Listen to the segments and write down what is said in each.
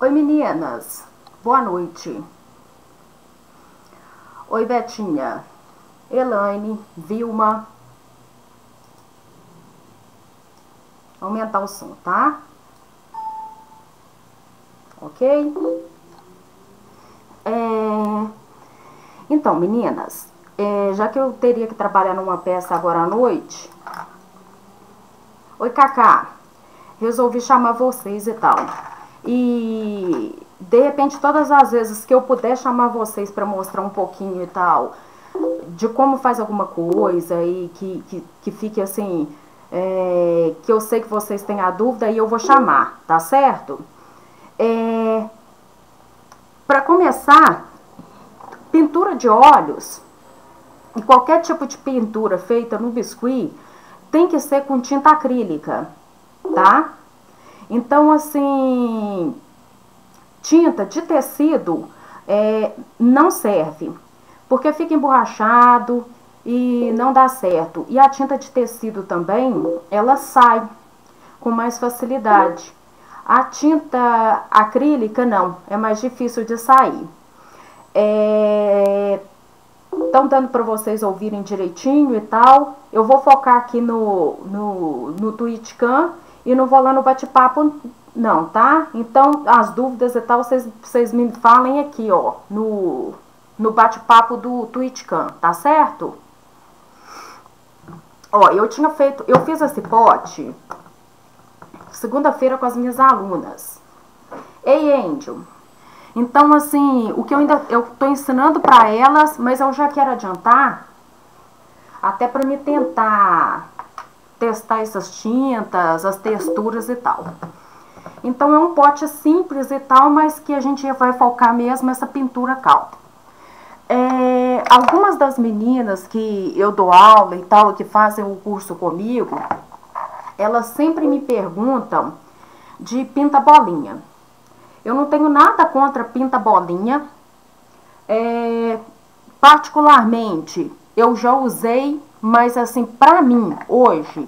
Oi, meninas. Boa noite. Oi, Betinha. Elaine, Vilma. Vou aumentar o som, tá? Ok? Então, meninas, já que eu teria que trabalhar numa peça agora à noite... Oi, Cacá. Resolvi chamar vocês e tal. E, de repente, todas as vezes que eu puder chamar vocês para mostrar um pouquinho e tal, de como faz alguma coisa e que fique assim, que eu sei que vocês têm a dúvida, e eu vou chamar, tá certo? Para começar, pintura de olhos e qualquer tipo de pintura feita no biscuit tem que ser com tinta acrílica, tá? Então, assim, tinta de tecido não serve, porque fica emborrachado e não dá certo. E a tinta de tecido também, ela sai com mais facilidade. A tinta acrílica não, é mais difícil de sair. Estão dando para vocês ouvirem direitinho e tal. Eu vou focar aqui no TwitchCam e não vou lá no bate-papo não, tá? Então, as dúvidas e tal, vocês me falem aqui, ó, no bate-papo do TwitchCam, tá certo? Ó, eu fiz esse pote segunda-feira com as minhas alunas. Ei, Angel. Então, assim, o que eu tô ensinando para elas, mas eu já quero adiantar, até para me tentar testar essas tintas, as texturas e tal. Então, é um pote simples e tal, mas que a gente vai focar mesmo essa pintura calda. Algumas das meninas que eu dou aula e tal, que fazem o curso comigo, elas sempre me perguntam de pinta-bolinha. Eu não tenho nada contra pinta-bolinha. Particularmente, eu já usei, mas assim, pra mim, hoje,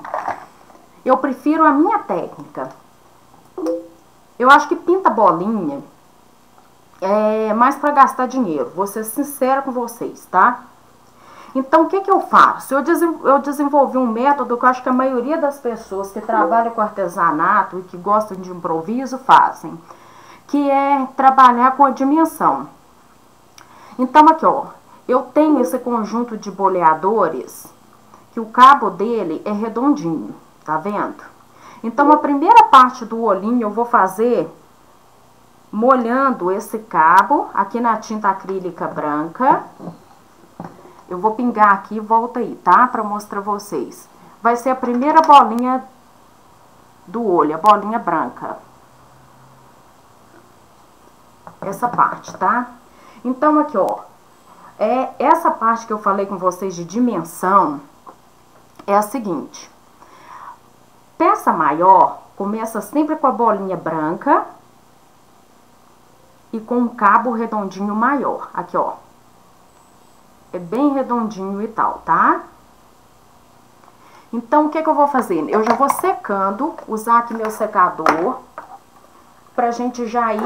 eu prefiro a minha técnica. Eu acho que pinta-bolinha é mais pra gastar dinheiro, vou ser sincera com vocês, tá? Então, o que eu faço? Eu desenvolvi um método que eu acho que a maioria das pessoas que trabalham com artesanato e que gostam de improviso fazem, que é trabalhar com a dimensão. Então, aqui, ó, eu tenho esse conjunto de boleadores, que o cabo dele é redondinho, tá vendo? Então, a primeira parte do olhinho eu vou fazer molhando esse cabo aqui na tinta acrílica branca. Eu vou pingar aqui e volta aí, tá? Pra mostrar pra vocês. Vai ser a primeira bolinha do olho, a bolinha branca. Essa parte, tá? Então, aqui, ó. Essa parte que eu falei com vocês de dimensão é a seguinte. Peça maior começa sempre com a bolinha branca e com um cabo redondinho maior. Aqui, ó. É bem redondinho e tal, tá? Então, o que eu vou fazer? Eu já vou secando, usar aqui meu secador, pra gente já ir...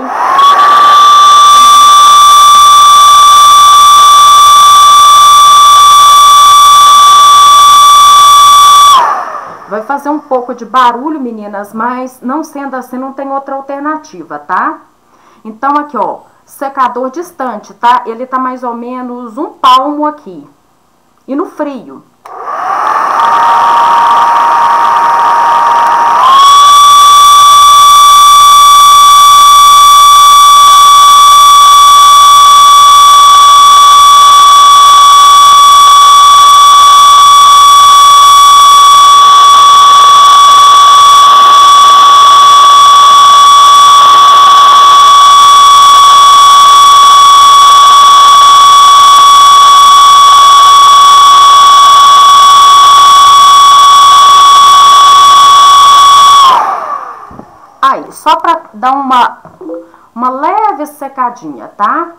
Vai fazer um pouco de barulho, meninas, mas não sendo assim, não tem outra alternativa, tá? Então, aqui, ó, secador distante, tá? Ele tá mais ou menos um palmo aqui. E no frio. Aí, só pra dar uma leve secadinha, tá?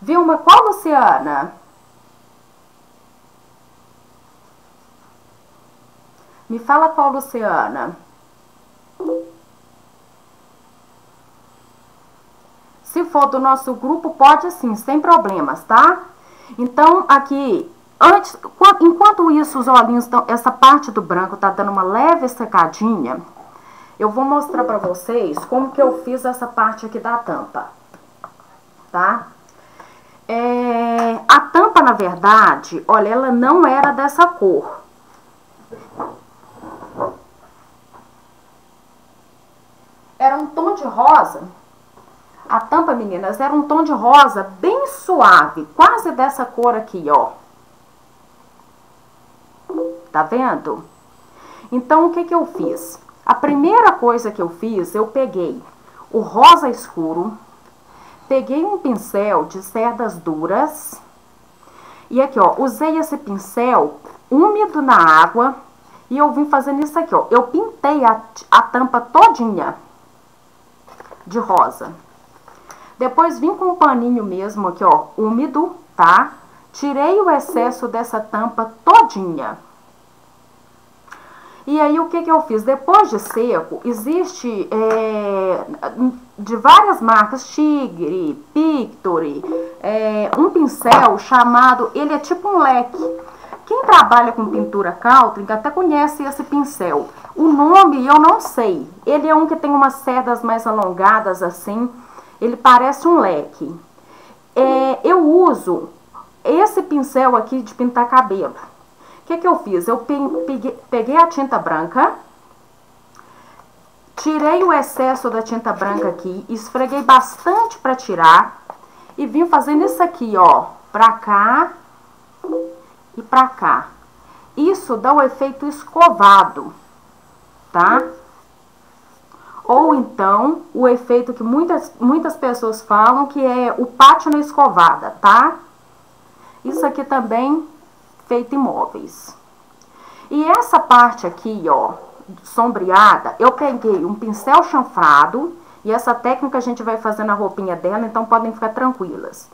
Vilma, qual, Luciana? Me fala qual, Luciana. for do nosso grupo, pode sim, sem problemas, tá? Então, aqui, enquanto isso, os olhinhos estão, essa parte do branco tá dando uma leve secadinha, eu vou mostrar pra vocês como que eu fiz essa parte aqui da tampa, tá? A tampa, na verdade, olha, ela não era dessa cor. Era um tom de rosa. A tampa, meninas, era um tom de rosa bem suave, quase dessa cor aqui, ó. Tá vendo? Então, o que que eu fiz? A primeira coisa que eu fiz, eu peguei o rosa escuro, peguei um pincel de cerdas duras e aqui, ó, usei esse pincel úmido na água e eu vim fazendo isso aqui, ó. Eu pintei a tampa todinha de rosa. Depois vim com um paninho mesmo aqui, ó, úmido, tá? Tirei o excesso dessa tampa todinha. E aí, o que que eu fiz? Depois de seco, existe de várias marcas, Tigre, Pictory, um pincel chamado, ele é tipo um leque. Quem trabalha com pintura cáutica até conhece esse pincel. O nome eu não sei. Ele é um que tem umas cerdas mais alongadas assim. Ele parece um leque. Eu uso esse pincel aqui de pintar cabelo. O que que eu fiz? Eu peguei a tinta branca, tirei o excesso da tinta branca aqui, esfreguei bastante para tirar e vim fazendo isso aqui, ó, pra cá e pra cá. Isso dá o efeito escovado, tá? Ou então, o efeito que muitas pessoas falam que é o pátina escovada, tá? Isso aqui também feito em móveis. E essa parte aqui, ó, sombreada, eu peguei um pincel chanfrado, e essa técnica a gente vai fazer na roupinha dela, então podem ficar tranquilas.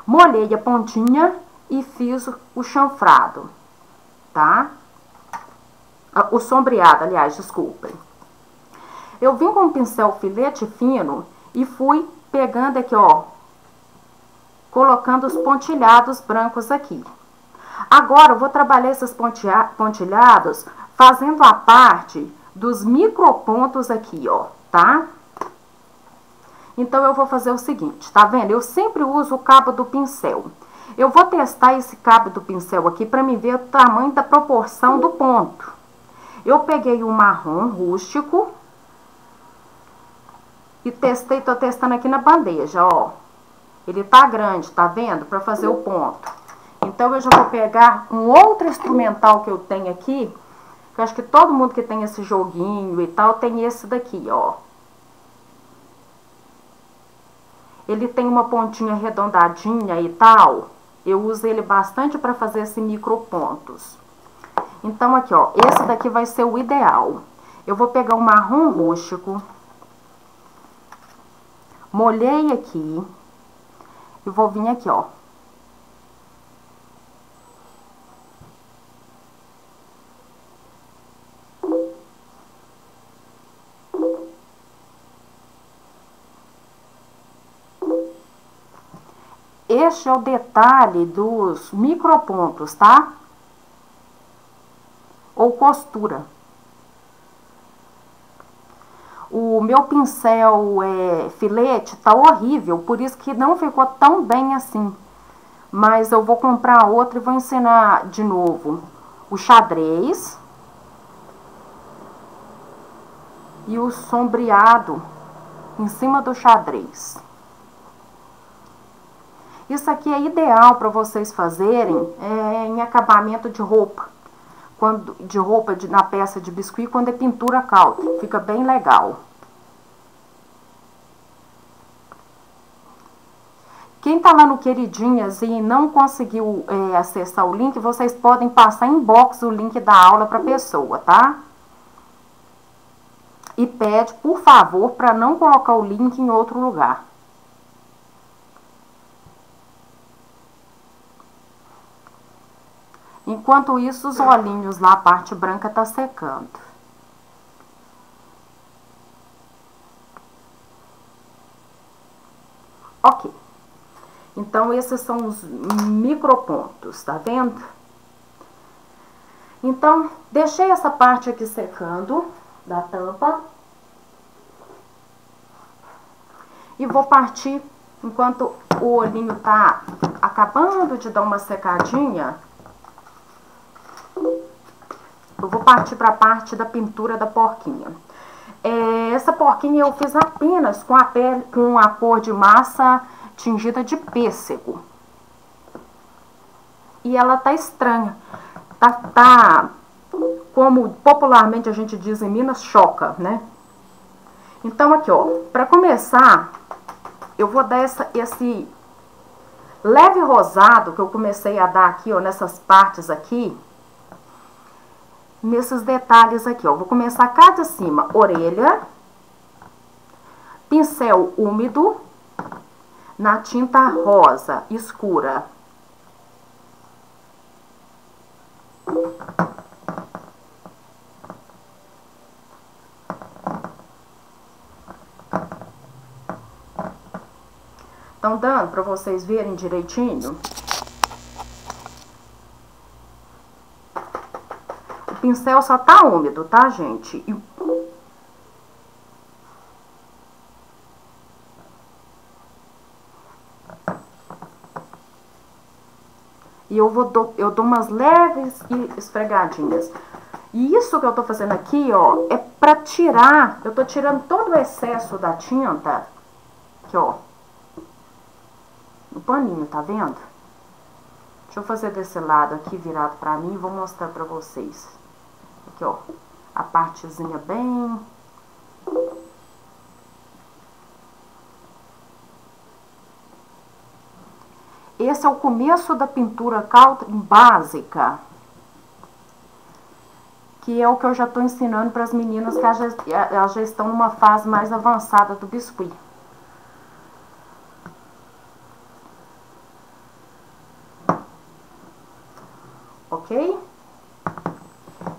Molhei a pontinha e fiz o chanfrado, tá? O sombreado, aliás, desculpem. Eu vim com um pincel filete fino e fui pegando aqui, ó, colocando os pontilhados brancos aqui. Agora, eu vou trabalhar esses pontilhados fazendo a parte dos micropontos aqui, ó, tá? Então, eu vou fazer o seguinte, tá vendo? Eu sempre uso o cabo do pincel. Eu vou testar esse cabo do pincel aqui para me ver o tamanho da proporção do ponto. Eu peguei um marrom rústico e tô testando aqui na bandeja, ó. Ele tá grande, tá vendo? Para fazer o ponto. Então, eu já vou pegar um outro instrumental que eu tenho aqui, que eu acho que todo mundo que tem esse joguinho e tal, tem esse daqui, ó. Ele tem uma pontinha arredondadinha e tal. Eu uso ele bastante para fazer esse micropontos. Então, aqui, ó, esse daqui vai ser o ideal. Eu vou pegar um marrom rústico, molhei aqui, e vou vir aqui, ó. Este é o detalhe dos micropontos, tá? Ou costura. O meu pincel filete tá horrível, por isso que não ficou tão bem assim. Mas eu vou comprar outro e vou ensinar de novo o xadrez e o sombreado em cima do xadrez. Isso aqui é ideal para vocês fazerem em acabamento de roupa. Na peça de biscuit, quando é pintura cáutica. Fica bem legal. Quem tá lá no Queridinhas e não conseguiu acessar o link, vocês podem passar em inbox o link da aula para a pessoa, tá? E pede, por favor, para não colocar o link em outro lugar. Enquanto isso, os olhinhos lá, a parte branca tá secando. Ok. Então, esses são os micropontos, tá vendo? Então, deixei essa parte aqui secando da tampa. E vou partir, enquanto o olhinho tá acabando de dar uma secadinha, eu vou partir para a parte da pintura da porquinha. Essa porquinha eu fiz apenas com a cor de massa tingida de pêssego. E ela tá estranha. Tá como popularmente a gente diz em Minas, choca, né? Então aqui, ó, para começar, eu vou dar esse leve rosado que eu comecei a dar aqui, ó, nessas partes aqui, nesses detalhes aqui, ó. Vou começar cá de cima, orelha, pincel úmido, na tinta rosa escura. Estão dando para vocês verem direitinho? O pincel só tá úmido, tá, gente? E eu dou umas leves esfregadinhas. E isso que eu tô fazendo aqui, ó, é pra tirar, eu tô tirando todo o excesso da tinta, aqui, ó, no paninho, tá vendo? Deixa eu fazer desse lado aqui, virado pra mim, e vou mostrar pra vocês. Aqui, ó, a partezinha bem... Esse é o começo da pintura básica, que é o que eu já estou ensinando para as meninas que elas já estão numa fase mais avançada do biscuit. Ok?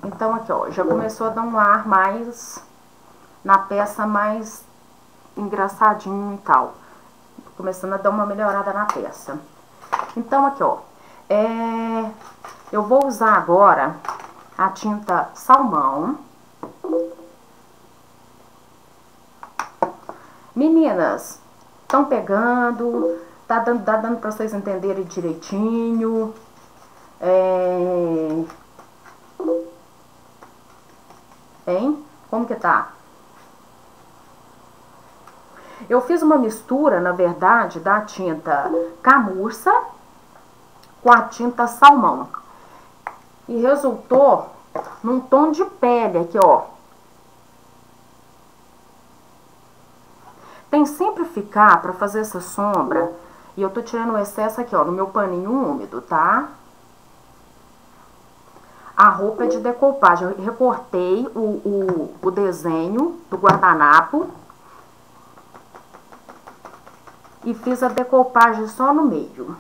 Então aqui, ó, já começou a dar um ar mais na peça, mais engraçadinho e tal. Começando a dar uma melhorada na peça. Então aqui, ó, eu vou usar agora a tinta salmão. Meninas, estão pegando, tá dando para vocês entenderem direitinho. Hein? Como que tá? Eu fiz uma mistura, na verdade, da tinta camurça com a tinta salmão. E resultou num tom de pele aqui, ó. Tem sempre ficar pra fazer essa sombra. E eu tô tirando o excesso aqui, ó, no meu paninho úmido, tá? A roupa é de decoupagem. Eu recortei o desenho do guardanapo. E fiz a decoupagem só no meio.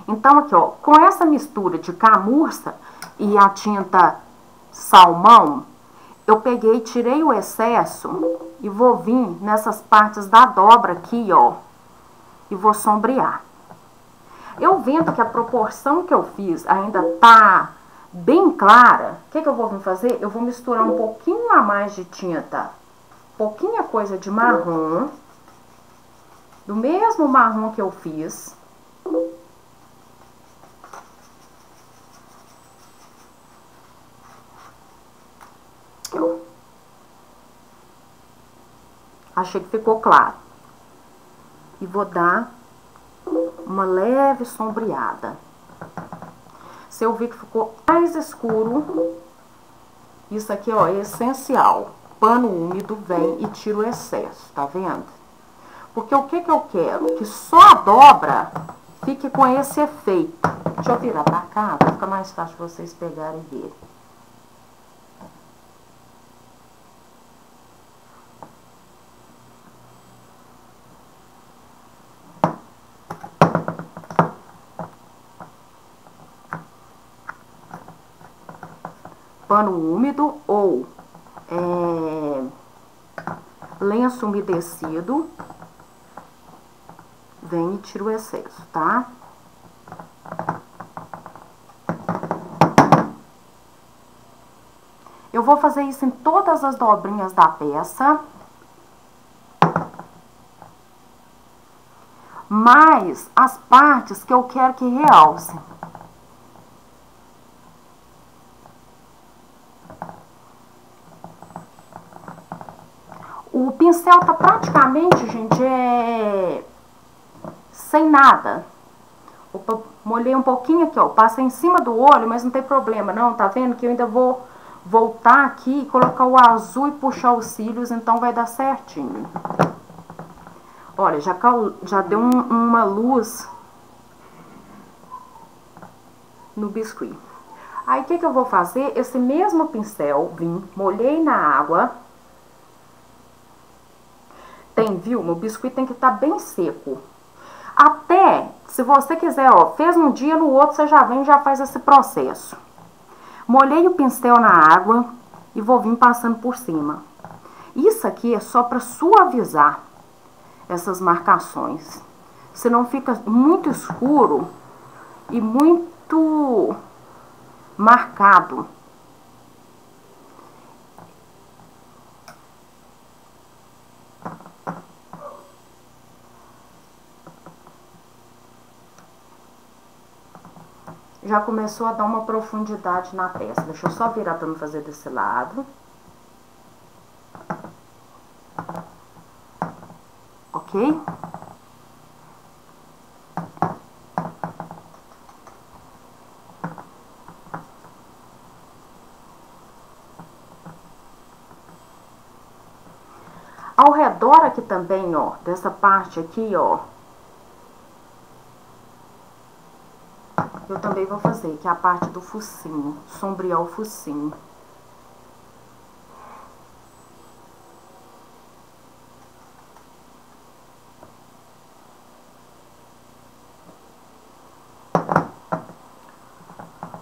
Então, aqui, ó, com essa mistura de camurça e a tinta salmão, eu peguei, tirei o excesso e vou vir nessas partes da dobra aqui, ó, e vou sombrear. Eu vendo que a proporção que eu fiz ainda tá bem clara, o que eu vou vir fazer? Eu vou misturar um pouquinho a mais de tinta, pouquinha coisa de marrom, do mesmo marrom que eu fiz. Achei que ficou claro. E vou dar uma leve sombreada. Se eu ver que ficou mais escuro, isso aqui, ó, é essencial. Pano úmido vem e tira o excesso, tá vendo? Porque o que eu quero? Que só a dobra fique com esse efeito. Deixa eu virar pra cá, pra ficar mais fácil vocês pegarem e verem. Pano úmido ou lenço umedecido. venho e tiro o excesso, tá? Eu vou fazer isso em todas as dobrinhas da peça. Mas as partes que eu quero que realce. O pincel tá praticamente, gente, sem nada. Opa, molhei um pouquinho aqui, ó. Passei em cima do olho, mas não tem problema, não. Tá vendo que eu ainda vou voltar aqui, colocar o azul e puxar os cílios, então vai dar certinho. Olha, já deu uma luz no biscuit. Aí, o que eu vou fazer? Esse mesmo pincel, molhei na água. Viu? Meu biscuit tem que estar bem seco. Até, se você quiser, ó, fez um dia, no outro você já vem e já faz esse processo. Molhei o pincel na água e vou vir passando por cima. Isso aqui é só para suavizar essas marcações. Senão fica muito escuro e muito marcado. Já começou a dar uma profundidade na peça. Deixa eu só virar para me fazer desse lado. Ok? Ao redor aqui também, ó, dessa parte aqui, ó, eu também vou fazer, que é a parte do focinho, sombrear o focinho.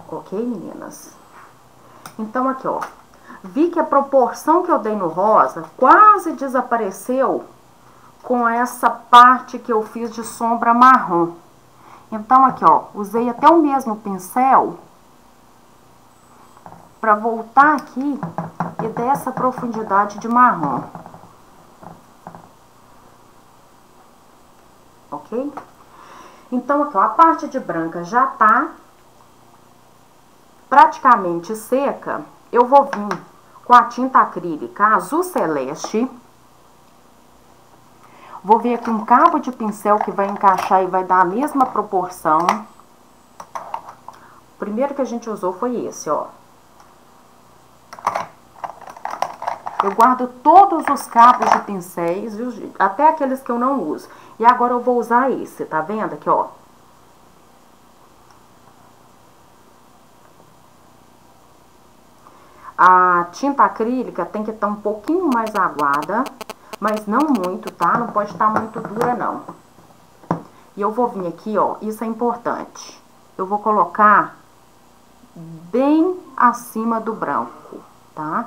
Ok, meninas? Então, aqui, ó, vi que a proporção que eu dei no rosa quase desapareceu com essa parte que eu fiz de sombra marrom. Então, aqui, ó, usei até o mesmo pincel para voltar aqui e dar essa profundidade de marrom. Ok? Então, aqui, ó, a parte de branca já tá praticamente seca. Eu vou vir com a tinta acrílica azul celeste. Vou ver aqui um cabo de pincel que vai encaixar e vai dar a mesma proporção. O primeiro que a gente usou foi esse, ó. Eu guardo todos os cabos de pincéis, viu, até aqueles que eu não uso. E agora eu vou usar esse, tá vendo aqui, ó? A tinta acrílica tem que estar um pouquinho mais aguada, mas não muito, tá? Não pode estar muito dura, não. E eu vou vir aqui, ó, isso é importante. Eu vou colocar bem acima do branco, tá?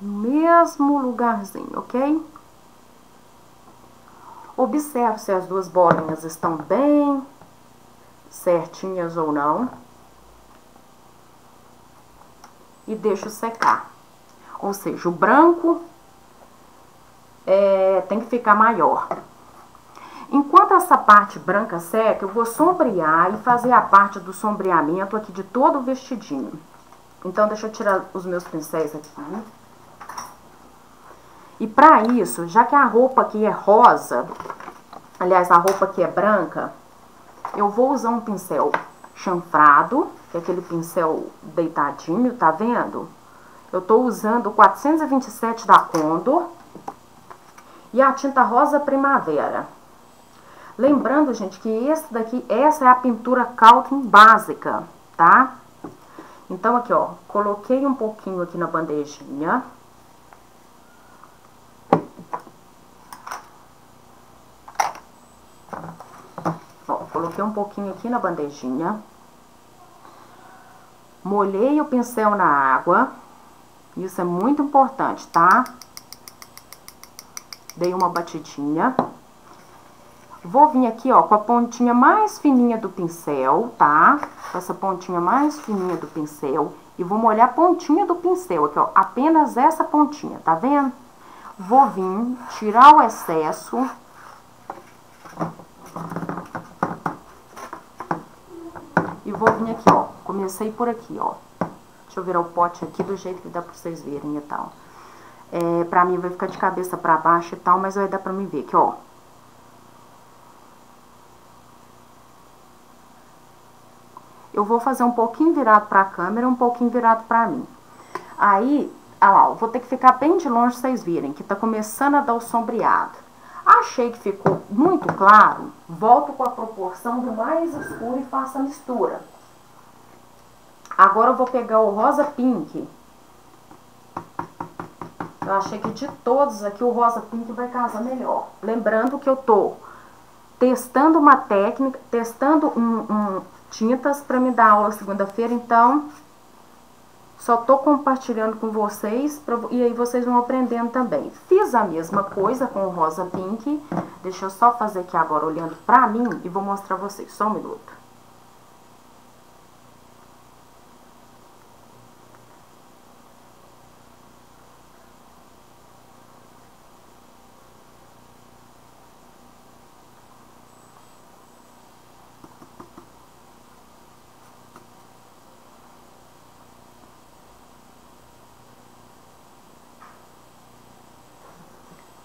No mesmo lugarzinho, ok? Observe se as duas bolinhas estão bem certinhas ou não. E deixo secar. Ou seja, o branco tem que ficar maior. Enquanto essa parte branca seca, eu vou sombrear e fazer a parte do sombreamento aqui de todo o vestidinho. Então, deixa eu tirar os meus pincéis aqui. E pra isso, já que a roupa aqui é rosa, aliás, a roupa aqui é branca, eu vou usar um pincel chanfrado, que é aquele pincel deitadinho, tá vendo? Eu tô usando o 427 da Condor e a tinta rosa primavera. Lembrando, gente, que esse daqui, essa é a pintura Calkin básica, tá? Então, aqui, ó, coloquei um pouquinho aqui na bandejinha. Ó, coloquei um pouquinho aqui na bandejinha. Molhei o pincel na água. Isso é muito importante, tá? Dei uma batidinha. Vou vir aqui, ó, com a pontinha mais fininha do pincel, tá? Com essa pontinha mais fininha do pincel. E vou molhar a pontinha do pincel aqui, ó. Apenas essa pontinha, tá vendo? Vou vir tirar o excesso. E vou vir aqui, ó. Comecei por aqui, ó. Deixa eu virar o pote aqui do jeito que dá pra vocês verem e tal. Pra mim vai ficar de cabeça pra baixo e tal, mas vai dar pra mim ver aqui, ó. Eu vou fazer um pouquinho virado pra câmera, um pouquinho virado pra mim. Aí, olha lá, eu vou ter que ficar bem de longe pra vocês verem, que tá começando a dar o sombreado. Achei que ficou muito claro, volto com a proporção do mais escuro e faço a mistura. Agora eu vou pegar o rosa pink. Eu achei que de todos aqui o rosa pink vai casar melhor. Lembrando que eu tô testando uma técnica, testando tintas para me dar aula segunda-feira, então só tô compartilhando com vocês e aí vocês vão aprendendo também. Fiz a mesma coisa com o rosa pink, deixa eu só fazer aqui agora olhando pra mim e vou mostrar vocês, só um minuto.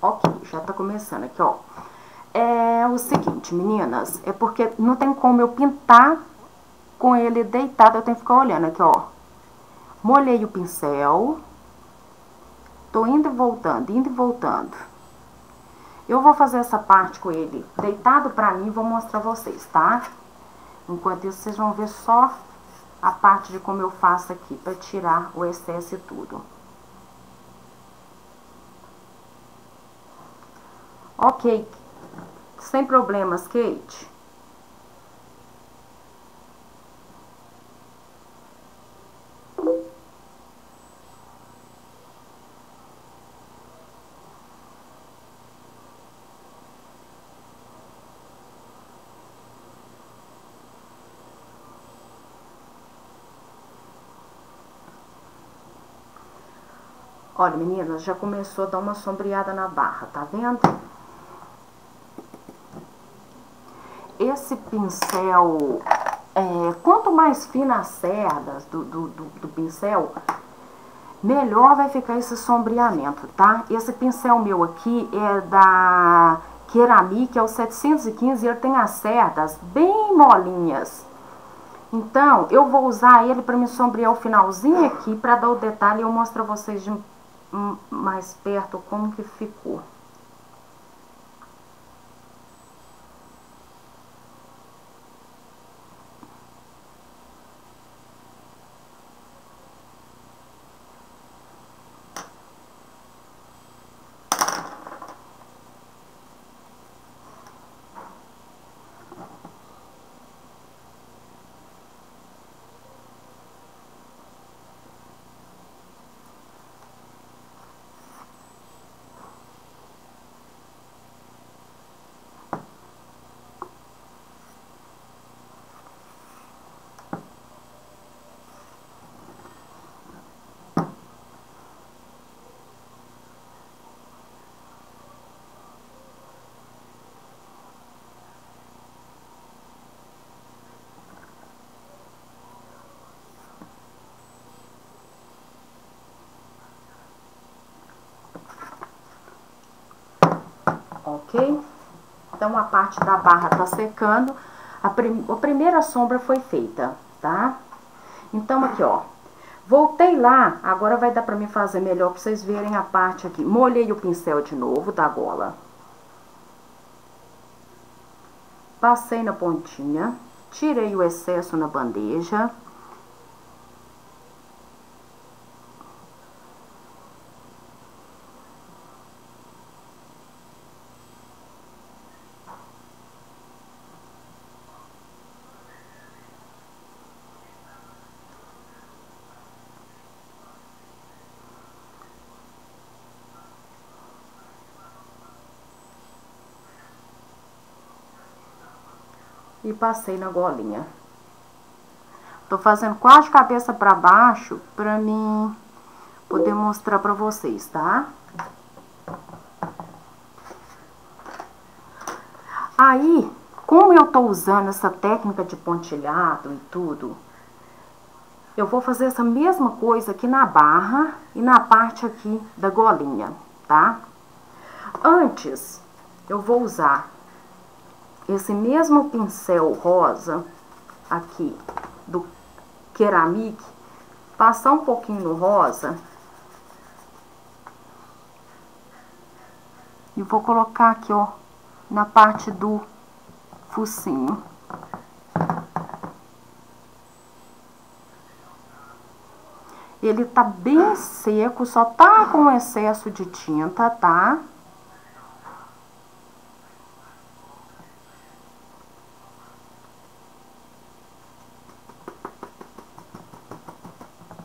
Ok, já tá começando aqui, ó. É o seguinte, meninas, é porque não tem como eu pintar com ele deitado, eu tenho que ficar olhando aqui, ó. Molhei o pincel, tô indo e voltando, indo e voltando. Eu vou fazer essa parte com ele deitado pra mim e vou mostrar vocês, tá? Enquanto isso, vocês vão ver só a parte de como eu faço aqui, pra tirar o excesso e tudo. Ok, sem problemas, Kate. Olha, meninas, já começou a dar uma sombreada na barra, tá vendo? Esse pincel, quanto mais fina as cerdas do pincel, melhor vai ficar esse sombreamento, tá? Esse pincel meu aqui é da Ceramic, é o 715, e ele tem as cerdas bem molinhas. Então, eu vou usar ele para me sombrear o finalzinho aqui, para dar o detalhe e eu mostro a vocês de mais perto como que ficou. Ok? Então, a parte da barra tá secando. A primeira sombra foi feita, tá? Então, aqui, ó. Voltei lá, agora vai dar pra mim fazer melhor pra vocês verem a parte aqui. Molhei o pincel de novo da gola. Passei na pontinha. Tirei o excesso na bandeja. e passei na golinha. Tô fazendo quase de cabeça pra baixo pra mim poder mostrar pra vocês, tá? Aí, como eu tô usando essa técnica de pontilhado e tudo, eu vou fazer essa mesma coisa aqui na barra e na parte aqui da golinha, tá? Antes, eu vou usar esse mesmo pincel rosa aqui do Ceramic, passar um pouquinho no rosa e vou colocar aqui, ó, na parte do focinho. Ele tá bem seco, só tá com excesso de tinta, tá?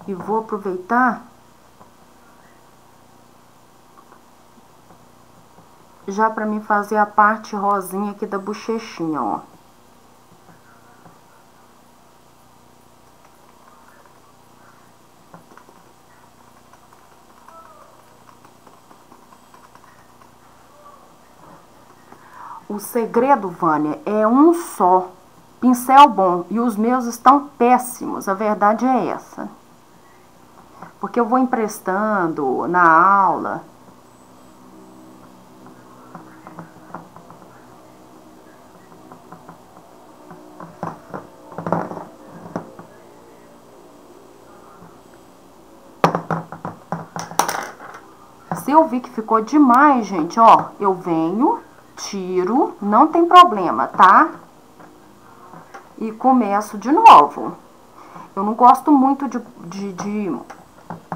E vou aproveitar já pra mim fazer a parte rosinha aqui da bochechinha, ó. O segredo, Vânia, é um só. Pincel bom. E os meus estão péssimos. A verdade é essa. Porque eu vou emprestando na aula. Se eu vi que ficou demais, gente, ó, eu venho, tiro, não tem problema, tá? E começo de novo. Eu não gosto muito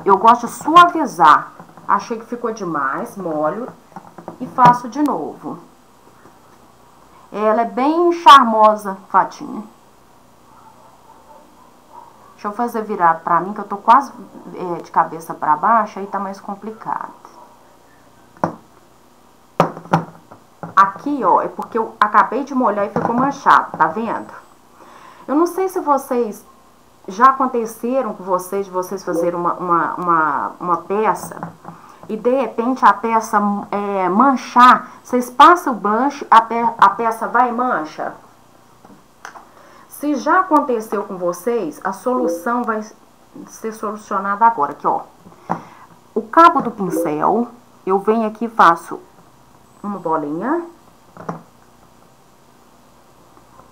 eu gosto de suavizar. Achei que ficou demais, molho e faço de novo. Ela é bem charmosa, Fatinha. Deixa eu fazer virado pra mim, que eu tô quase de cabeça pra baixo, aí tá mais complicado. Aqui, ó, é porque eu acabei de molhar e ficou manchado, tá vendo? Eu não sei se vocês já aconteceram com vocês, de vocês fazerem uma peça e de repente a peça manchar, vocês passam o blush, a peça vai e mancha? Se já aconteceu com vocês, a solução vai ser solucionada agora, aqui, ó. O cabo do pincel, eu venho aqui e faço uma bolinha,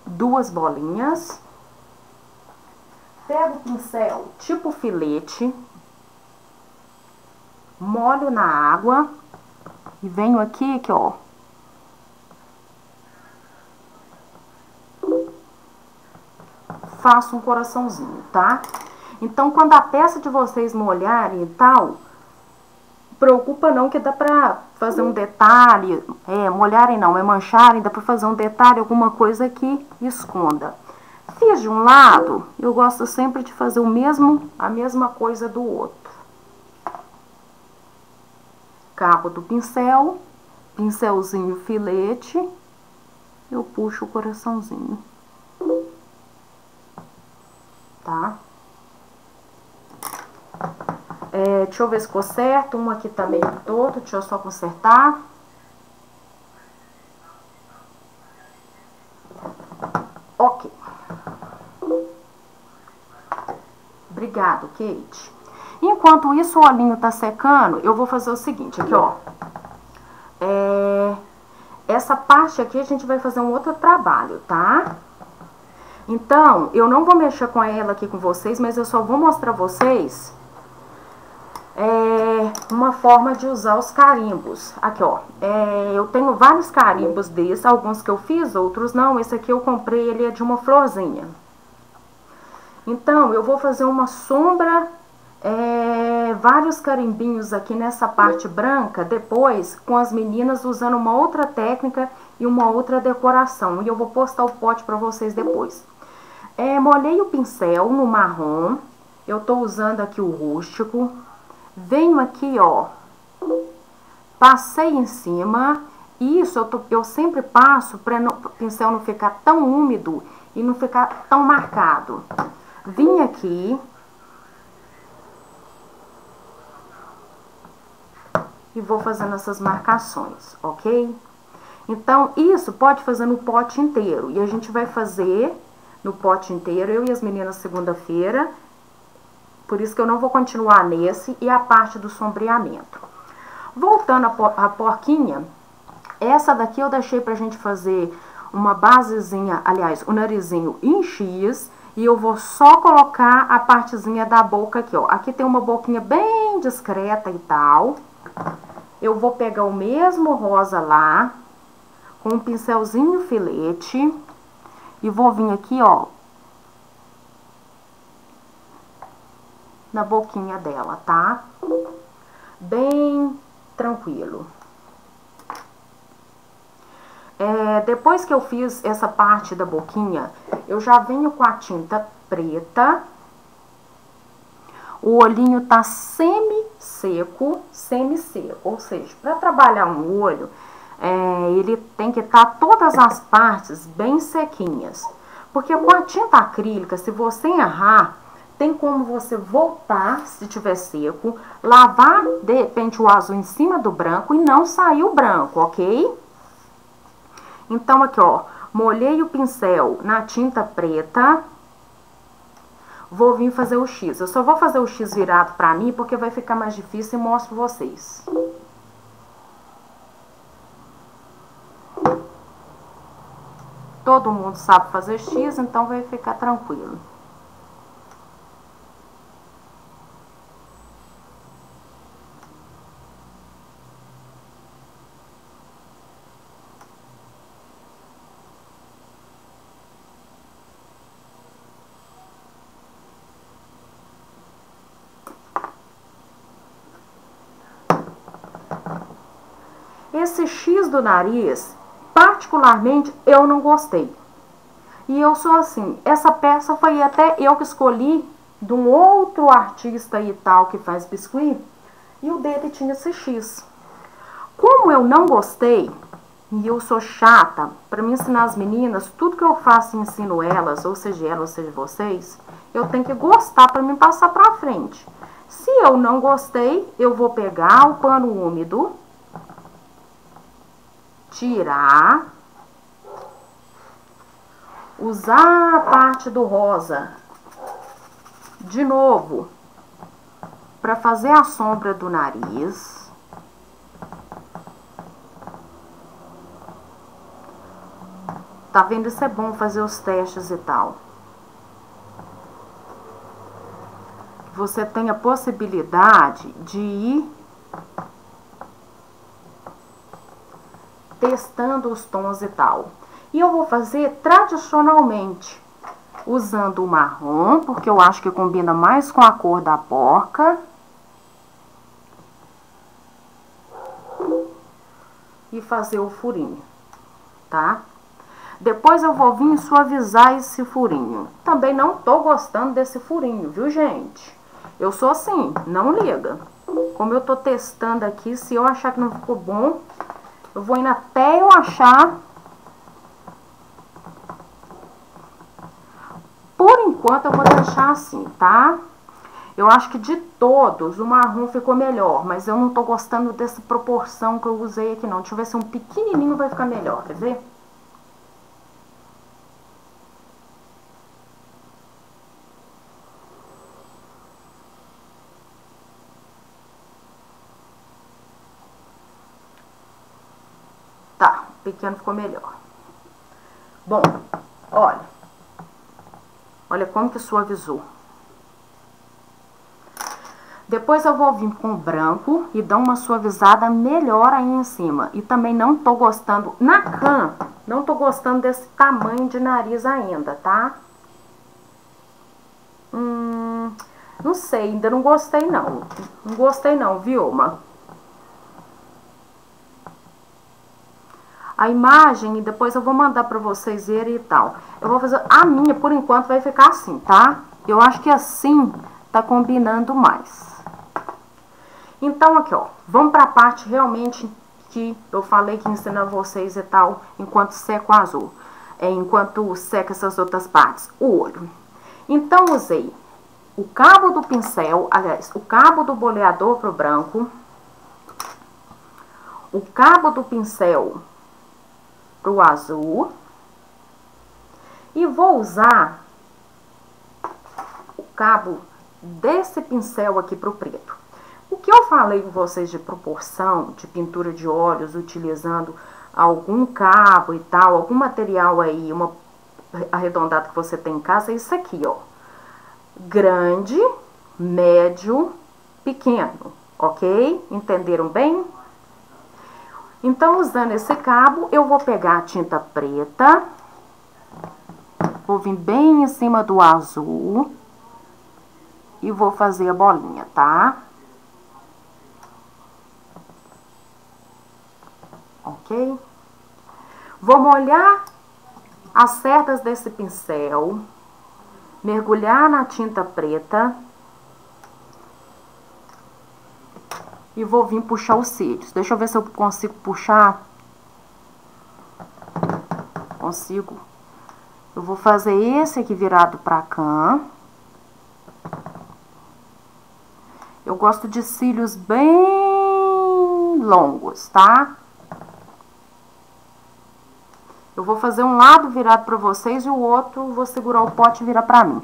duas bolinhas, pego o pincel tipo filete, molho na água e venho aqui, ó, faço um coraçãozinho, tá? Então, quando a peça de vocês molharem e tal, preocupa não que dá pra fazer um detalhe, molharem não, mancharem, dá pra fazer um detalhe, alguma coisa que esconda. Fiz de um lado, eu gosto sempre de fazer a mesma coisa do outro. Cabo do pincel, pincelzinho filete, eu puxo o coraçãozinho. Tá? Deixa eu ver se ficou certo. Um aqui tá meio torto, deixa eu só consertar. Ok. Obrigado, Kate. Enquanto isso, o olhinho tá secando, eu vou fazer o seguinte, aqui, ó. Essa parte aqui a gente vai fazer um outro trabalho, tá? Então, eu não vou mexer com ela aqui com vocês, mas eu só vou mostrar vocês uma forma de usar os carimbos. Aqui, ó, eu tenho vários carimbos desses, alguns que eu fiz, outros não. Esse aqui eu comprei, ele é de uma florzinha. Então, eu vou fazer uma sombra, vários carimbinhos aqui nessa parte branca, depois com as meninas usando uma outra técnica e uma outra decoração. E eu vou postar o pote pra vocês depois. Molhei o pincel no marrom, eu tô usando aqui o rústico. Venho aqui, ó, passei em cima Isso eu sempre passo para o pincel não ficar tão úmido e não ficar tão marcado. Vim aqui e vou fazendo essas marcações, ok? Então, isso pode fazer no pote inteiro. E a gente vai fazer no pote inteiro, eu e as meninas, segunda-feira. Por isso que eu não vou continuar nesse e a parte do sombreamento. Voltando a porquinha, essa daqui eu deixei pra gente fazer uma basezinha, aliás, o narizinho em X. E eu vou só colocar a partezinha da boca aqui, ó. Aqui tem uma boquinha bem discreta e tal. Eu vou pegar o mesmo rosa lá, com um pincelzinho filete. E vou vir aqui, ó, na boquinha dela, tá? Bem tranquilo. Depois que eu fiz essa parte da boquinha, eu já venho com a tinta preta. O olhinho tá semi-seco, ou seja, para trabalhar um olho, ele tem que estar todas as partes bem sequinhas. Porque com a tinta acrílica, se você errar, tem como você voltar, se tiver seco, lavar de repente o azul em cima do branco e não sair o branco, ok? Então, aqui, ó, molhei o pincel na tinta preta. Vou vir fazer o X. Eu só vou fazer o X virado pra mim, porque vai ficar mais difícil e mostro vocês. Todo mundo sabe fazer X, então vai ficar tranquilo. Esse X do nariz, particularmente, eu não gostei. E eu sou assim, essa peça foi até eu que escolhi de um outro artista e tal que faz biscuit, e o dele tinha esse X. Como eu não gostei, e eu sou chata, para me ensinar as meninas, tudo que eu faço e ensino elas, ou seja vocês, eu tenho que gostar para me passar para frente. Se eu não gostei, eu vou pegar o pano úmido, tirar, usar a parte do rosa de novo para fazer a sombra do nariz. Tá vendo? Isso é bom fazer os testes e tal. Você tem a possibilidade de ir testando os tons e tal. E eu vou fazer tradicionalmente, usando o marrom, porque eu acho que combina mais com a cor da porca. E fazer o furinho, tá? Depois eu vou vir suavizar esse furinho. Também não tô gostando desse furinho, viu, gente? Eu sou assim, não liga. Como eu tô testando aqui, se eu achar que não ficou bom, eu vou indo até eu achar. Por enquanto eu vou deixar assim, tá? Eu acho que de todos o marrom ficou melhor, mas eu não tô gostando dessa proporção que eu usei aqui não. Deixa eu ver se um pequenininho vai ficar melhor, quer ver? Tá, o pequeno ficou melhor. Bom, olha. Olha como que suavizou. Depois eu vou vir com o branco e dar uma suavizada melhor aí em cima. E também não tô gostando, na cam, não tô gostando desse tamanho de nariz ainda, tá? Não sei, ainda não gostei não. Não gostei não, Vilma. A imagem, e depois eu vou mandar pra vocês verem e tal. Eu vou fazer, a minha, por enquanto, vai ficar assim, tá? Eu acho que assim tá combinando mais. Então, aqui, ó, vamos pra parte realmente que eu falei que ensina vocês e tal, enquanto seca o azul. Enquanto seca essas outras partes. O olho. Então, usei o cabo do pincel, aliás, o cabo do boleador pro branco, o cabo do pincel pro azul, e vou usar o cabo desse pincel aqui pro preto. O que eu falei com vocês de proporção, de pintura de olhos, utilizando algum cabo e tal, algum material aí, uma arredondado que você tem em casa, é isso aqui, ó. Grande, médio, pequeno, ok? Entenderam bem? Então, usando esse cabo, eu vou pegar a tinta preta, vou vir bem em cima do azul e vou fazer a bolinha, tá? Ok? Vou molhar as cerdas desse pincel, mergulhar na tinta preta e vou vir puxar os cílios. Deixa eu ver se eu consigo puxar. Consigo. Eu vou fazer esse aqui virado pra cá. Eu gosto de cílios bem longos, tá? Eu vou fazer um lado virado pra vocês e o outro vou segurar o pote e virar pra mim.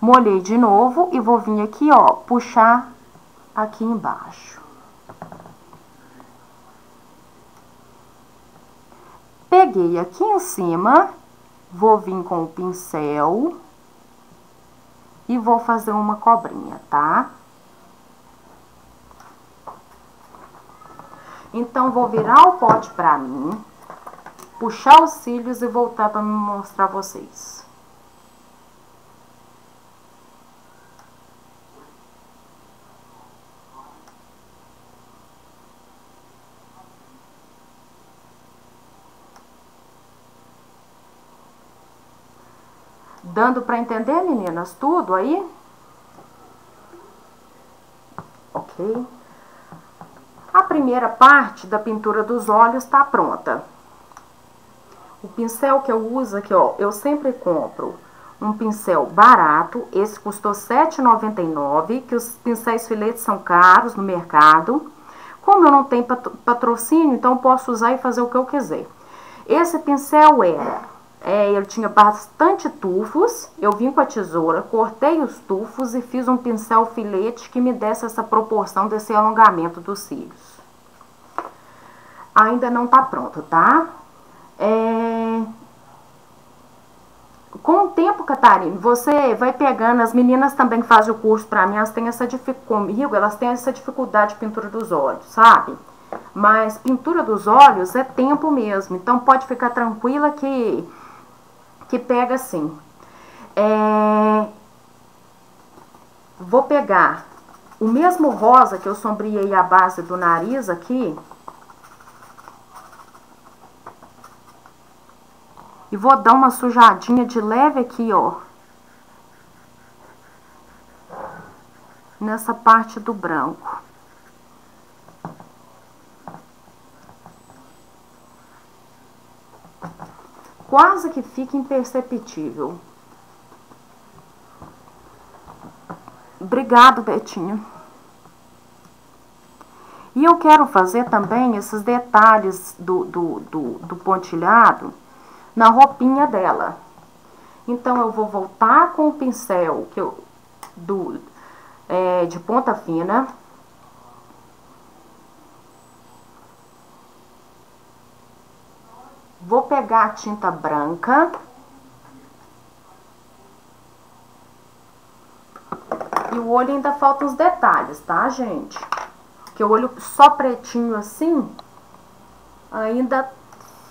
Molhei de novo e vou vir aqui, ó, puxar aqui embaixo. Peguei aqui em cima, vou vir com o pincel e vou fazer uma cobrinha, tá? Então, vou virar o pote pra mim, puxar os cílios e voltar pra me mostrar a vocês. Dando pra entender, meninas, tudo aí? Ok. A primeira parte da pintura dos olhos tá pronta. O pincel que eu uso aqui, ó, eu sempre compro um pincel barato. Esse custou R$ 7,99, que os pincéis filetes são caros no mercado. Como eu não tenho patrocínio, então eu posso usar e fazer o que eu quiser. Esse pincel ele tinha bastante tufos, eu vim com a tesoura, cortei os tufos e fiz um pincel filete que me desse essa proporção desse alongamento dos cílios. Ainda não tá pronto, tá? Com o tempo, Catarina, você vai pegando, as meninas também que fazem o curso pra mim, elas têm essa dificuldade comigo, elas têm essa dificuldade de pintura dos olhos, sabe? Mas pintura dos olhos é tempo mesmo, então pode ficar tranquila que pega assim. Vou pegar o mesmo rosa que eu sombreei a base do nariz aqui. E vou dar uma sujadinha de leve aqui, ó. Nessa parte do branco. Quase que fica imperceptível. Obrigado, Betinho. E eu quero fazer também esses detalhes do pontilhado na roupinha dela. Então, eu vou voltar com o pincel de ponta fina. Vou pegar a tinta branca. E o olho ainda falta uns detalhes, tá, gente? Porque o olho só pretinho assim, ainda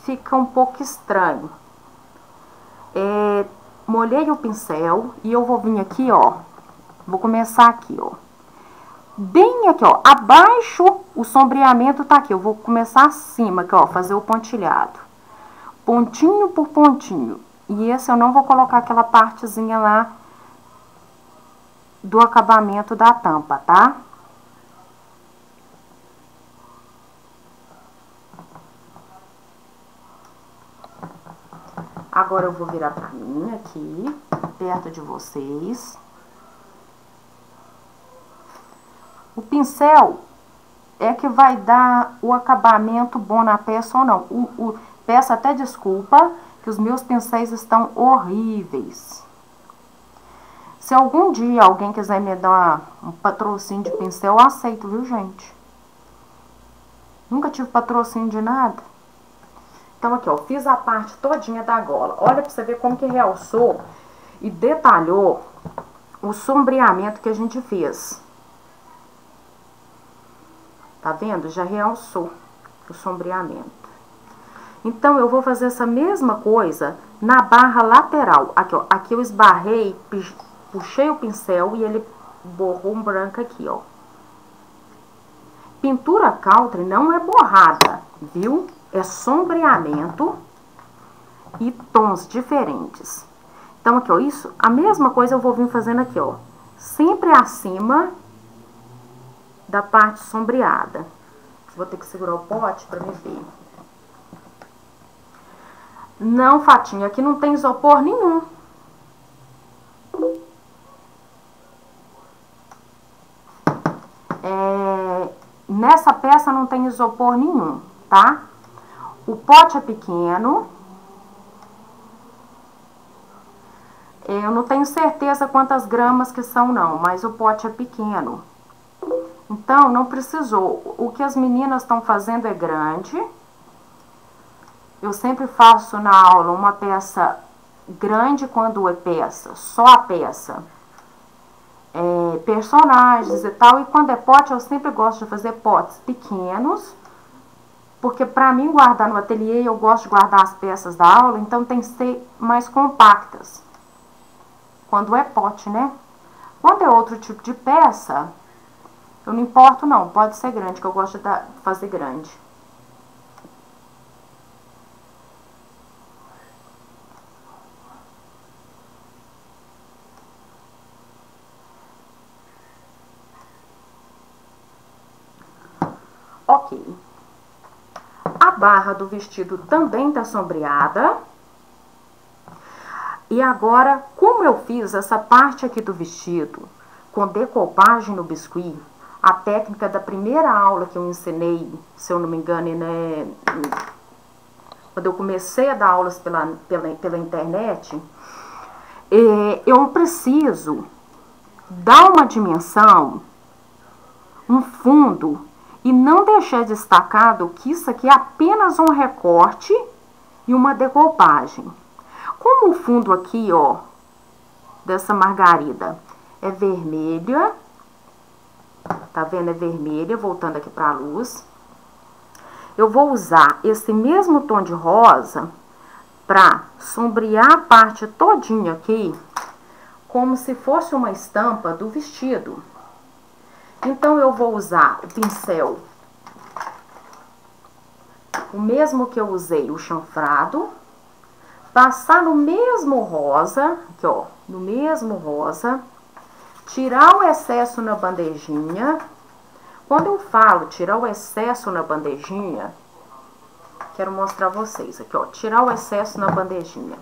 fica um pouco estranho. Molhei o pincel e eu vou vir aqui, ó. Vou começar aqui, ó. Bem aqui, ó. Abaixo, o sombreamento tá aqui. Eu vou começar acima aqui, ó. Fazer o pontilhado. Pontinho por pontinho. E esse eu não vou colocar aquela partezinha lá do acabamento da tampa, tá? Agora eu vou virar pra mim aqui, perto de vocês. O pincel é que vai dar o acabamento bom na peça ou não. Peço até desculpa que os meus pincéis estão horríveis. Se algum dia alguém quiser me dar um patrocínio de pincel, eu aceito, viu, gente? Nunca tive patrocínio de nada. Então, aqui, ó, fiz a parte todinha da gola. Olha pra você ver como que realçou e detalhou o sombreamento que a gente fez. Tá vendo? Já realçou o sombreamento. Então, eu vou fazer essa mesma coisa na barra lateral. Aqui, ó, aqui eu esbarrei, puxei o pincel e ele borrou um branco aqui, ó. Pintura country não é borrada, viu? É sombreamento e tons diferentes. Então, aqui, ó, isso, a mesma coisa eu vou vir fazendo aqui, ó. Sempre acima da parte sombreada. Vou ter que segurar o pote pra me ver. Não, Fatinha, aqui não tem isopor nenhum. Nessa peça não tem isopor nenhum, tá? O pote é pequeno. Eu não tenho certeza quantas gramas que são, não, mas o pote é pequeno. Então, não precisou. O que as meninas estão fazendo é grande. Eu sempre faço na aula uma peça grande quando é peça, só a peça. Personagens e tal, e quando é pote, eu sempre gosto de fazer potes pequenos, porque pra mim guardar no ateliê, eu gosto de guardar as peças da aula, então tem que ser mais compactas, quando é pote, né? Quando é outro tipo de peça, eu não importo não, pode ser grande, que eu gosto de fazer grande. Ok. A barra do vestido também tá sombreada. E agora, como eu fiz essa parte aqui do vestido com decoupagem no biscuit, a técnica da primeira aula que eu ensinei, se eu não me engano, né, quando eu comecei a dar aulas pela internet, eu preciso dar uma dimensão, um fundo, e não deixar destacado que isso aqui é apenas um recorte e uma decoupagem. Como o fundo aqui, ó, dessa margarida é vermelha, tá vendo? É vermelha, voltando aqui pra luz. Eu vou usar esse mesmo tom de rosa pra sombrear a parte todinha aqui, como se fosse uma estampa do vestido. Então, eu vou usar o pincel, o mesmo que eu usei, o chanfrado, passar no mesmo rosa, aqui ó, no mesmo rosa, tirar o excesso na bandejinha. Quando eu falo tirar o excesso na bandejinha, quero mostrar a vocês aqui ó, tirar o excesso na bandejinha.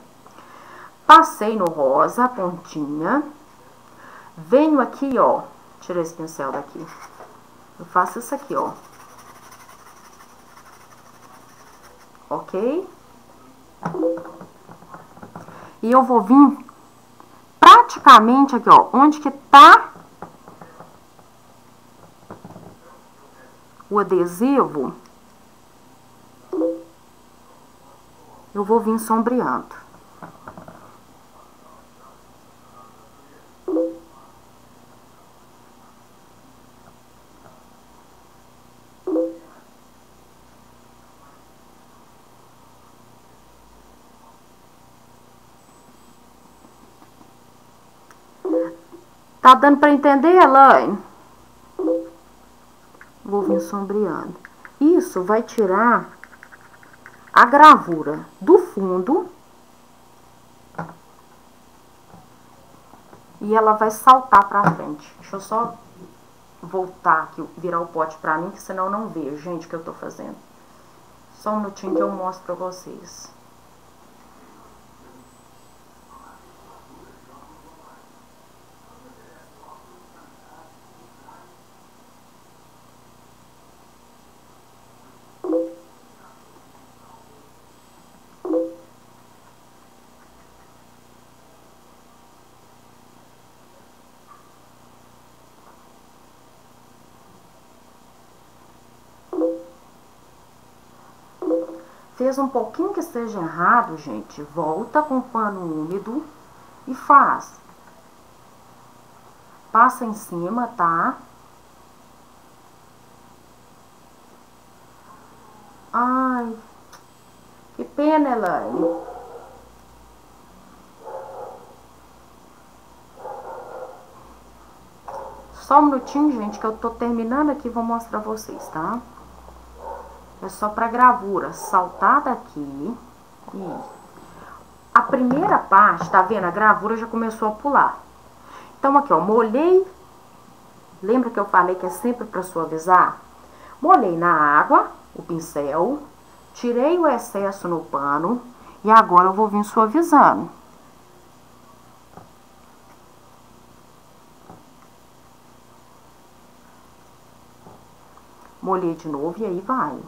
Passei no rosa, a pontinha, venho aqui ó, tirei esse pincel daqui. Eu faço isso aqui, ó. Ok? E eu vou vir praticamente aqui, ó, onde que tá o adesivo, eu vou vir sombreando. Tá dando pra entender, Elaine? Vou vir sombreando. Isso vai tirar a gravura do fundo. E ela vai saltar pra frente. Deixa eu só voltar aqui, virar o pote pra mim, que senão eu não vejo, gente, o que eu tô fazendo. Só um minutinho que eu mostro pra vocês. Fez um pouquinho que esteja errado, gente, volta com o pano úmido e faz. Passa em cima, tá? Ai, que pena, Elaine. Só um minutinho, gente, que eu tô terminando aqui, vou mostrar pra vocês, tá? É só pra gravura, saltar daqui e a primeira parte, tá vendo? A gravura já começou a pular. Então, aqui, ó, molhei. Lembra que eu falei que é sempre pra suavizar? Molhei na água o pincel, tirei o excesso no pano e agora eu vou vir suavizando. Molhei de novo e aí vai.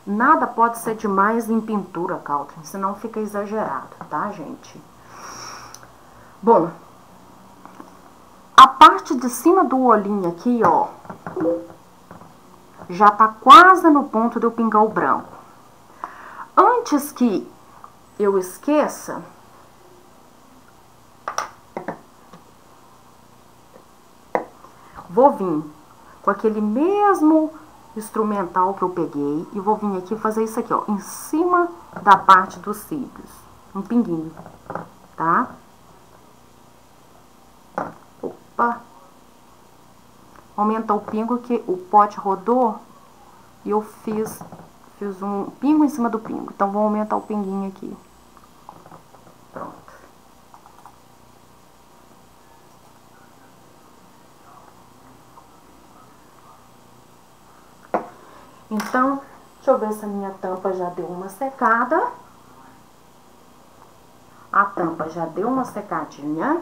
Nada pode ser demais em pintura, Caltrin, senão fica exagerado, tá, gente? Bom, a parte de cima do olhinho aqui, ó, já tá quase no ponto de eu pingar o branco. Antes que eu esqueça, vou vir com aquele mesmo instrumental que eu peguei e vou vir aqui fazer isso aqui, ó, em cima da parte dos cílios, um pinguinho, tá? Opa! Aumenta o pingo que o pote rodou e eu fiz um pingo em cima do pingo, então vou aumentar o pinguinho aqui. Pronto. Então, deixa eu ver se a minha tampa já deu uma secada. A tampa já deu uma secadinha.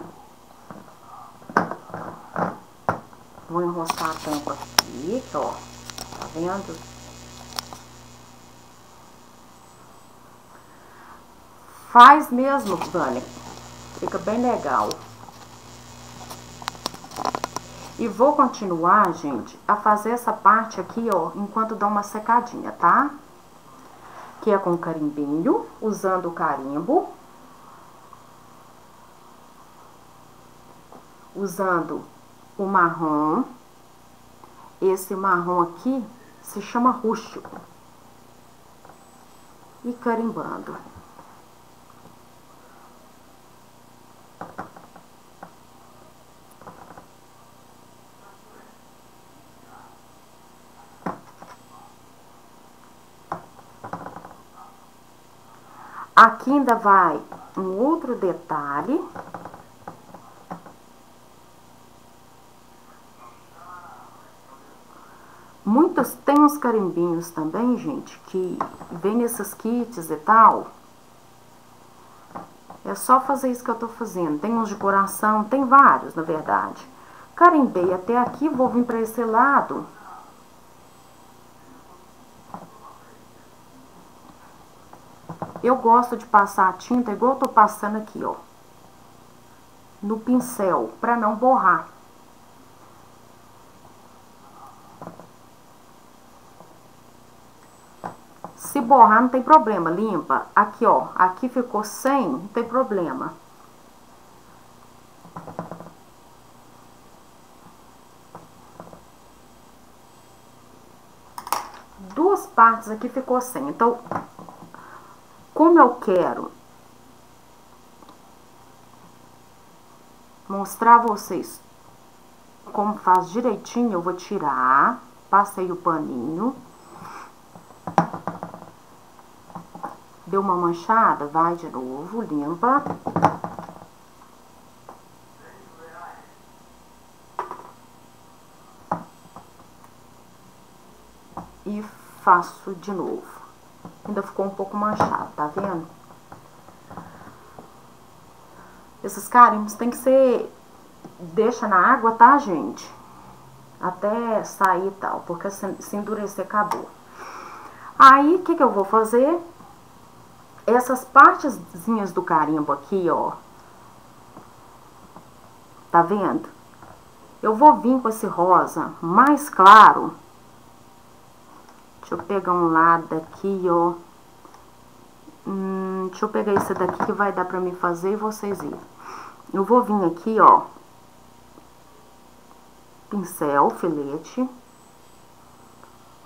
Vou enroscar a tampa aqui, ó. Tá vendo? Faz mesmo, Vânia. Fica bem legal. E vou continuar, gente, a fazer essa parte aqui, ó, enquanto dá uma secadinha, tá? Que é com carimbinho, usando o carimbo. Usando o marrom. Esse marrom aqui se chama rústico. E carimbando. Aqui ainda vai um outro detalhe. Muitos tem uns carimbinhos também, gente, que vem nesses kits e tal. É só fazer isso que eu tô fazendo. Tem uns de coração, tem vários, na verdade. Carimbei até aqui, vou vir pra esse lado. Eu gosto de passar a tinta igual eu tô passando aqui, ó. No pincel, pra não borrar. Se borrar, não tem problema, limpa. Aqui, ó, aqui ficou sem, não tem problema. Duas partes aqui ficou sem, então, como eu quero mostrar a vocês como faz direitinho, eu vou tirar, passei o paninho. Deu uma manchada, vai de novo, limpa. E faço de novo. Ainda ficou um pouco manchado, tá vendo? Esses carimbos tem que ser... Deixa na água, tá, gente? Até sair e tal, porque se endurecer, acabou. Aí, o que eu vou fazer? essas partezinhas do carimbo aqui, ó. Tá vendo? Eu vou vir com esse rosa mais claro. Deixa eu pegar um lado daqui, ó. Deixa eu pegar esse daqui que vai dar pra mim fazer e vocês irem. Eu vou vir aqui, ó. Pincel, filete.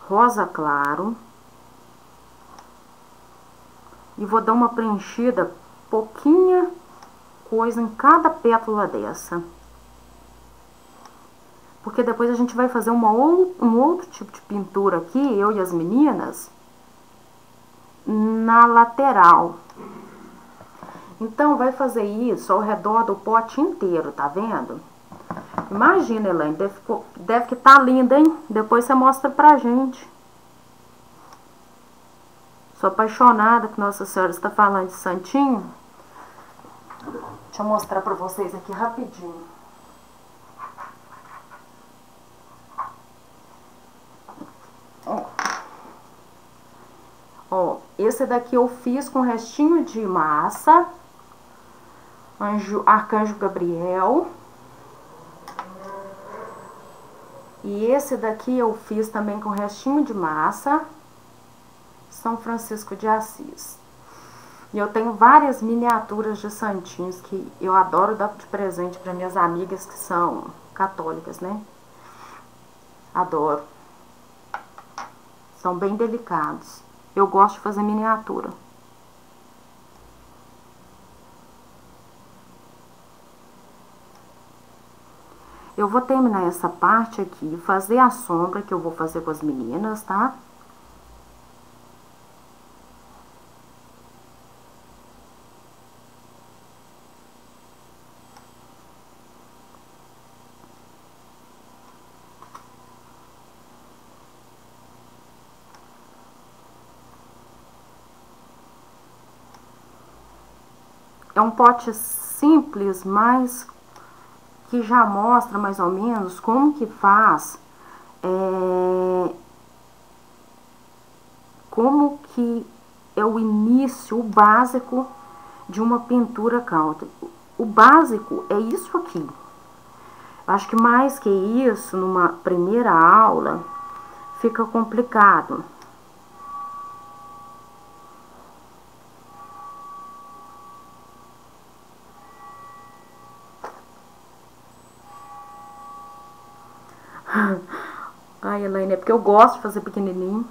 Rosa claro. E vou dar uma preenchida, pouquinha coisa em cada pétala dessa. Porque depois a gente vai fazer um outro tipo de pintura aqui, eu e as meninas, na lateral. Então, vai fazer isso ao redor do pote inteiro, tá vendo? Imagina, Elaine, deve que tá linda, hein? Depois você mostra pra gente. Sou apaixonada que Nossa Senhora está falando de santinho. Deixa eu mostrar pra vocês aqui rapidinho. Ó, esse daqui eu fiz com restinho de massa. Arcanjo Gabriel. E esse daqui eu fiz também com restinho de massa. São Francisco de Assis. E eu tenho várias miniaturas de santinhos que eu adoro dar de presente para minhas amigas que são católicas, né? Adoro. São bem delicados. Eu gosto de fazer miniatura. Eu vou terminar essa parte aqui, fazer a sombra que eu vou fazer com as meninas, tá? É um pote simples, mas que já mostra mais ou menos como que faz, como que é o início, o básico de uma pintura country. O básico é isso aqui. Acho que mais que isso, numa primeira aula, fica complicado. Ai, Elaine, é porque eu gosto de fazer pequenininho.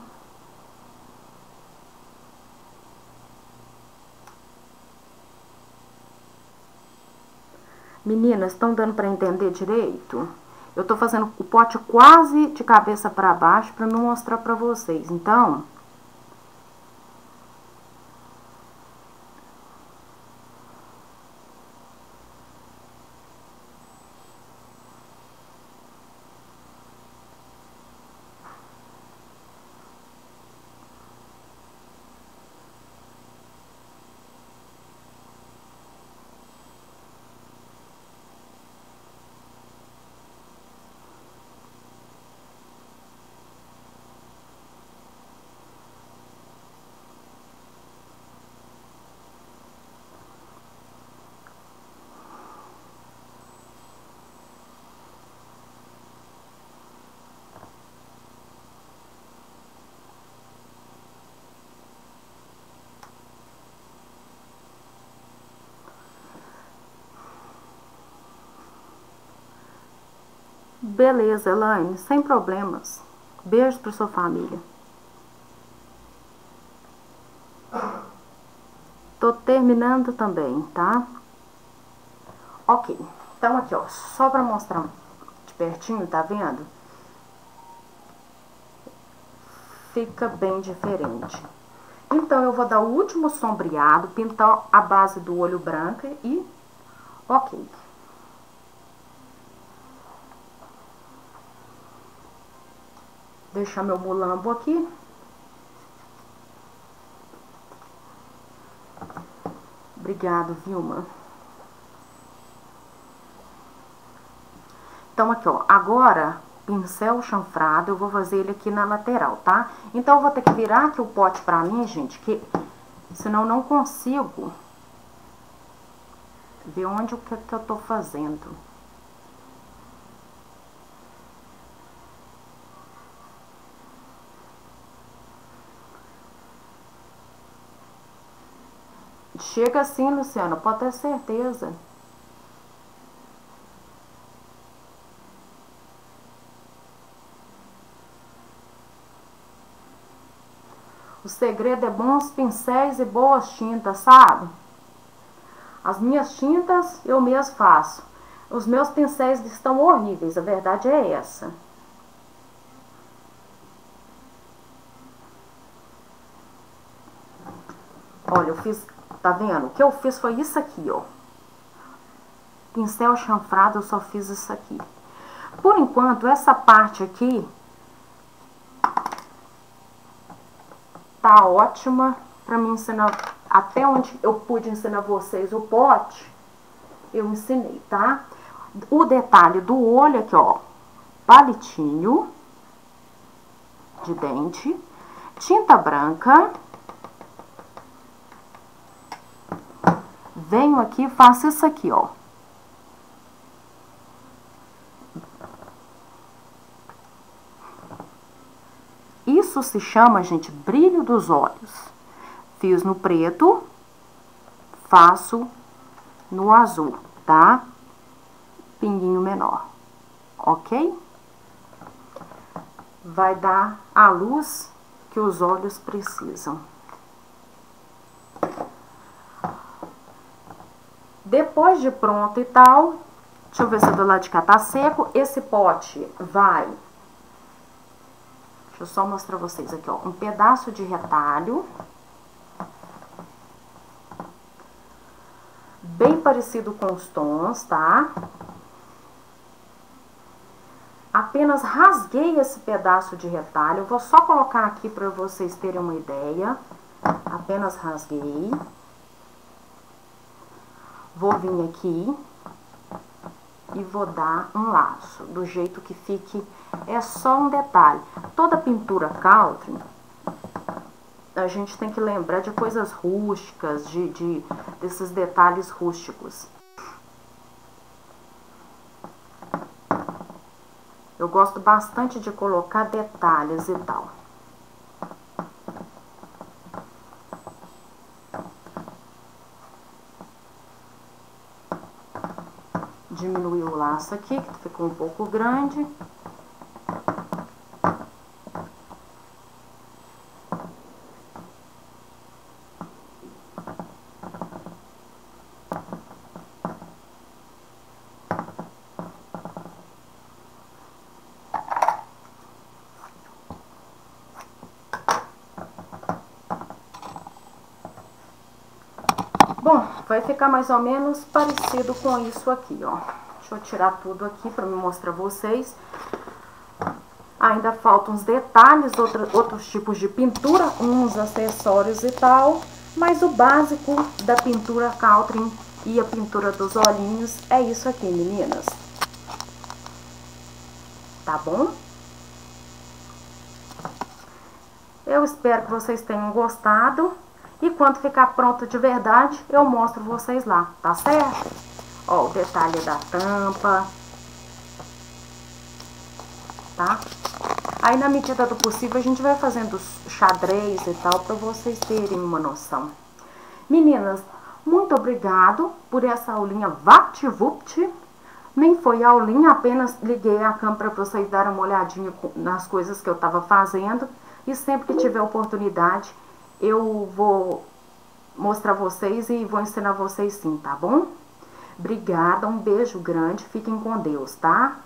Meninas, estão dando para entender direito? Eu tô fazendo o pote quase de cabeça para baixo para me mostrar para vocês. Então, beleza, Elaine, sem problemas. Beijo para sua família. Tô terminando também, tá? Ok, então aqui, ó, só pra mostrar de pertinho, tá vendo? Fica bem diferente. Então, eu vou dar o último sombreado, pintar a base do olho branco e... ok. Deixar meu mulambo aqui. Obrigado, Vilma. Então, aqui, ó, agora, pincel chanfrado, eu vou fazer ele aqui na lateral, tá? Então, eu vou ter que virar aqui o pote pra mim, gente, que senão não consigo ver onde o que eu tô fazendo. Chega assim, Luciana, pode ter certeza. O segredo é bons pincéis e boas tintas, sabe? As minhas tintas eu mesmo faço. Os meus pincéis estão horríveis, a verdade é essa. Olha, eu fiz, tá vendo? O que eu fiz foi isso aqui, ó. Pincel chanfrado, eu só fiz isso aqui. Por enquanto, essa parte aqui tá ótima pra me ensinar. Até onde eu pude ensinar vocês o pote, eu ensinei, tá? O detalhe do olho aqui, ó. Palitinho de dente, tinta branca. Venho aqui e faço isso aqui, ó. Isso se chama, gente, brilho dos olhos. Fiz no preto, faço no azul, tá? Pinguinho menor, ok? Vai dar a luz que os olhos precisam. Depois de pronto e tal, deixa eu ver se do lado de cá tá seco. Esse pote vai... Deixa eu só mostrar pra vocês aqui, ó. Um pedaço de retalho. Bem parecido com os tons, tá? Apenas rasguei esse pedaço de retalho. Eu vou só colocar aqui pra vocês terem uma ideia. Apenas rasguei. Vou vir aqui e vou dar um laço, do jeito que fique. É só um detalhe. Toda pintura country, a gente tem que lembrar de coisas rústicas, desses detalhes rústicos. Eu gosto bastante de colocar detalhes e tal. Diminuir o laço aqui, que ficou um pouco grande. Bom, vai ficar mais ou menos parecido com isso aqui, ó. Deixa eu tirar tudo aqui pra me mostrar pra vocês. Ainda faltam uns detalhes, outros tipos de pintura, uns acessórios e tal. Mas o básico da pintura country e a pintura dos olhinhos é isso aqui, meninas. Tá bom? Eu espero que vocês tenham gostado. E quando ficar pronto de verdade, eu mostro vocês lá, tá certo? Ó, o detalhe da tampa, tá? Aí, na medida do possível, a gente vai fazendo xadrez e tal, pra vocês terem uma noção. Meninas, muito obrigado por essa aulinha VaptVupt. Nem foi aulinha, apenas liguei a câmera pra vocês darem uma olhadinha nas coisas que eu tava fazendo. E sempre que tiver oportunidade, eu vou mostrar vocês e vou ensinar vocês sim, tá bom? Obrigada, um beijo grande, fiquem com Deus, tá?